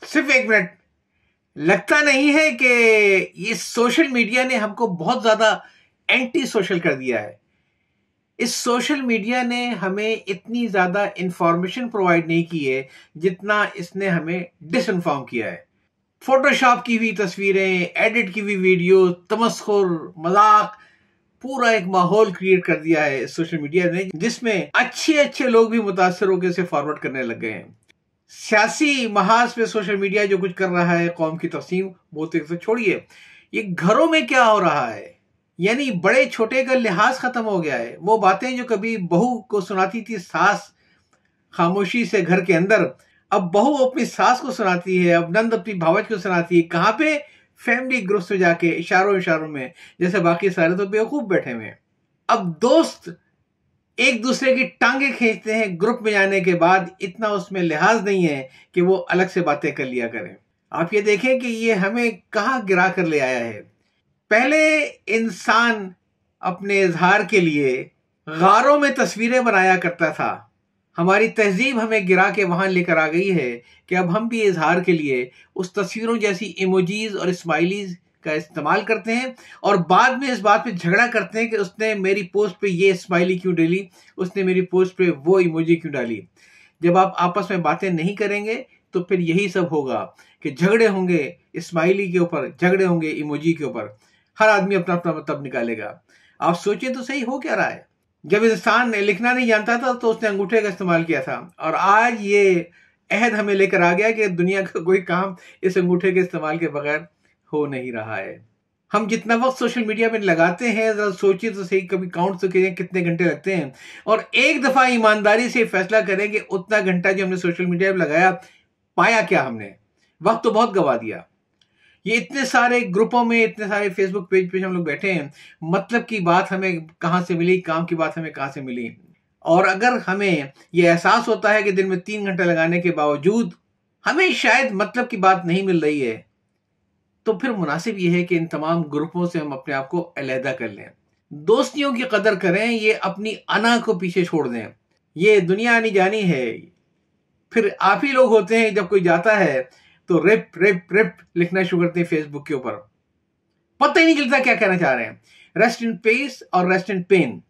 सिर्फ 1 मिनट। लगता नहीं है कि ये सोशल मीडिया ने हमको बहुत ज्यादा एंटी सोशल कर दिया है। इस सोशल मीडिया ने हमें इतनी ज्यादा इंफॉर्मेशन प्रोवाइड नहीं की है जितना इसने हमें डिसइंफॉर्म किया है। फोटोशॉप की हुई तस्वीरें, एडिट की हुई वीडियो, तमस्खुर, मजाक, पूरा एक माहौल क्रिएट कर दिया है सोशल मीडिया ने, जिसमें अच्छे अच्छे लोग भी मुतासर होकर इसे फॉरवर्ड करने लग गए हैं। सियासी महाज पे सोशल मीडिया जो कुछ कर रहा है, कौम की तकसीम, वो तो छोड़िए, ये घरों में क्या हो रहा है, यानी बड़े छोटे का लिहाज खत्म हो गया है। वो बातें जो कभी बहू को सुनाती थी सास खामोशी से घर के अंदर, अब बहू अपनी सास को सुनाती है, अब नंद अपनी भावज को सुनाती है। कहां पे? फैमिली ग्रुप्स में जाके, इशारों इशारों में, जैसे बाकी सारे तो बेवकूफ बैठे हुए हैं। अब दोस्त एक दूसरे की टांगे खींचते हैं ग्रुप में जाने के बाद, इतना उसमें लिहाज नहीं है कि वो अलग से बातें कर लिया करें। आप ये देखें कि ये हमें कहां गिरा कर ले आया है। पहले इंसान अपने इजहार के लिए गारों में तस्वीरें बनाया करता था। हमारी तहजीब हमें गिरा के वहां लेकर आ गई है कि अब हम भी इजहार के लिए उस तस्वीरों जैसी इमोजीज और स्माइलीज का इस्तेमाल करते हैं, और बाद में इस बात पे झगड़ा करते हैं कि उसने मेरी पोस्ट पे ये स्माइली क्यों डाली, उसने मेरी पोस्ट पे वो इमोजी क्यों डाली। जब आप आपस में बातें नहीं करेंगे तो फिर यही सब होगा कि झगड़े होंगे स्माइली के ऊपर, झगड़े होंगे इमोजी के ऊपर, हर आदमी अपना अपना मतलब निकालेगा। आप सोचिए तो सही, हो क्या रहा है। जब इंसान लिखना नहीं जानता था तो उसने अंगूठे का इस्तेमाल किया था, और आज ये अहद हमें लेकर आ गया कि दुनिया का कोई काम इस अंगूठे के इस्तेमाल के बगैर हो नहीं रहा है। हम जितना वक्त सोशल मीडिया में लगाते हैं, जरा सोचिए तो सही, कभी काउंट तो कीजिए कितने घंटे लगते हैं, और एक दफा ईमानदारी से फैसला करें कि उतना घंटा जो हमने सोशल मीडिया में लगाया, पाया क्या हमने? वक्त तो बहुत गवा दिया। ये इतने सारे ग्रुपों में, इतने सारे फेसबुक पेज पे हम लोग बैठे हैं, मतलब की बात हमें कहां से मिली, काम की बात हमें कहां से मिली। और अगर हमें ये एहसास होता है कि दिन में 3 घंटे लगाने के बावजूद हमें शायद मतलब की बात नहीं मिल रही है, तो फिर मुनासिब ये है कि इन तमाम ग्रुपों से हम अपने आप को अलहदा कर लें। दोस्तियों की कदर करें, ये अपनी अना को पीछे छोड़ दें। ये दुनिया आनी जानी है। फिर आप ही लोग होते हैं जब कोई जाता है तो रिप रिप रिप लिखना शुरू करते हैं फेसबुक के ऊपर, पता ही नहीं चलता क्या कहना चाह रहे हैं। रेस्ट इन पीस और रेस्ट इन पेन।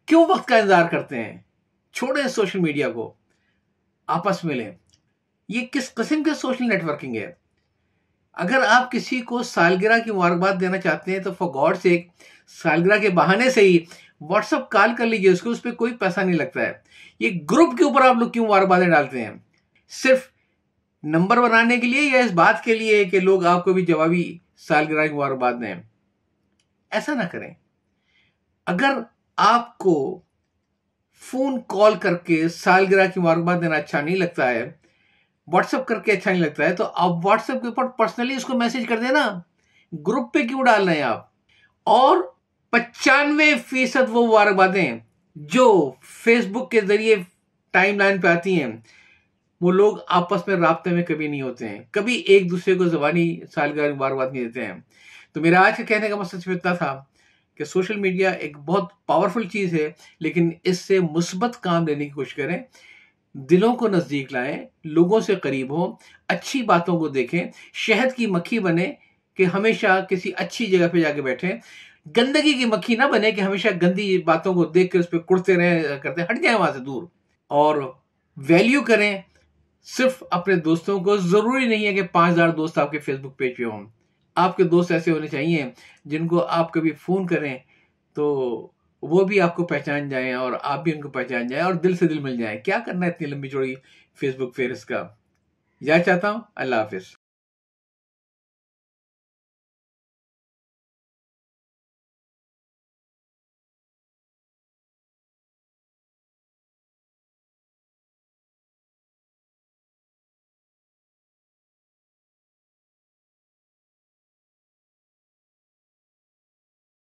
क्यों वक्त का इंतजार करते हैं? छोड़ें सोशल मीडिया को, आपस में लें। ये किस किस्म के सोशल नेटवर्किंग है? अगर आप किसी को सालगिरह की मुबारकबाद देना चाहते हैं तो फॉर गॉड सेक, सालगिरह के बहाने से ही व्हाट्सअप कॉल कर लीजिए उसको, उस पर कोई पैसा नहीं लगता है। ये ग्रुप के ऊपर आप लोग क्यों मुबारकबादें डालते हैं? सिर्फ नंबर बनाने के लिए या इस बात के लिए कि लोग आपको भी जवाबी सालगिरह की मुबारकबाद दें? ऐसा ना करें। अगर आपको फोन कॉल करके सालगिरह की मुबारकबाद देना अच्छा नहीं लगता है, व्हाट्सएप करके अच्छा नहीं लगता है, तो आप व्हाट्सएप के ऊपर पर्सनली उसको मैसेज कर देना। ग्रुप पे क्यों डाल रहे हैं आप? और 95% वो मुबारकबादें जो फेसबुक के जरिए टाइमलाइन पे आती हैं, वो लोग आपस में राब्ते में कभी नहीं होते हैं, कभी एक दूसरे को ज़बानी सालगिरह की मुबारकबाद नहीं देते हैं। तो मेरा आज का कहने का मकसद सिर्फ इतना था कि सोशल मीडिया एक बहुत पावरफुल चीज़ है, लेकिन इससे मुस्बत काम लेने की कोशिश करें, दिलों को नज़दीक लाएं, लोगों से करीब हों, अच्छी बातों को देखें, शहद की मक्खी बने कि हमेशा किसी अच्छी जगह पे जाके बैठें, गंदगी की मक्खी ना बने कि हमेशा गंदी बातों को देख के उस पर कुड़ते रहें, करते हट जाएं वहां से दूर। और वैल्यू करें सिर्फ अपने दोस्तों को। जरूरी नहीं है कि 5000 दोस्त आपके फेसबुक पेज पे हों। आपके दोस्त ऐसे होने चाहिए जिनको आप कभी फोन करें तो वो भी आपको पहचान जाएं और आप भी उनको पहचान जाएं और दिल से दिल मिल जाएं। क्या करना है इतनी लंबी चौड़ी फेसबुक फेरिस्त का? या चाहता हूं। अल्लाह हाफिज।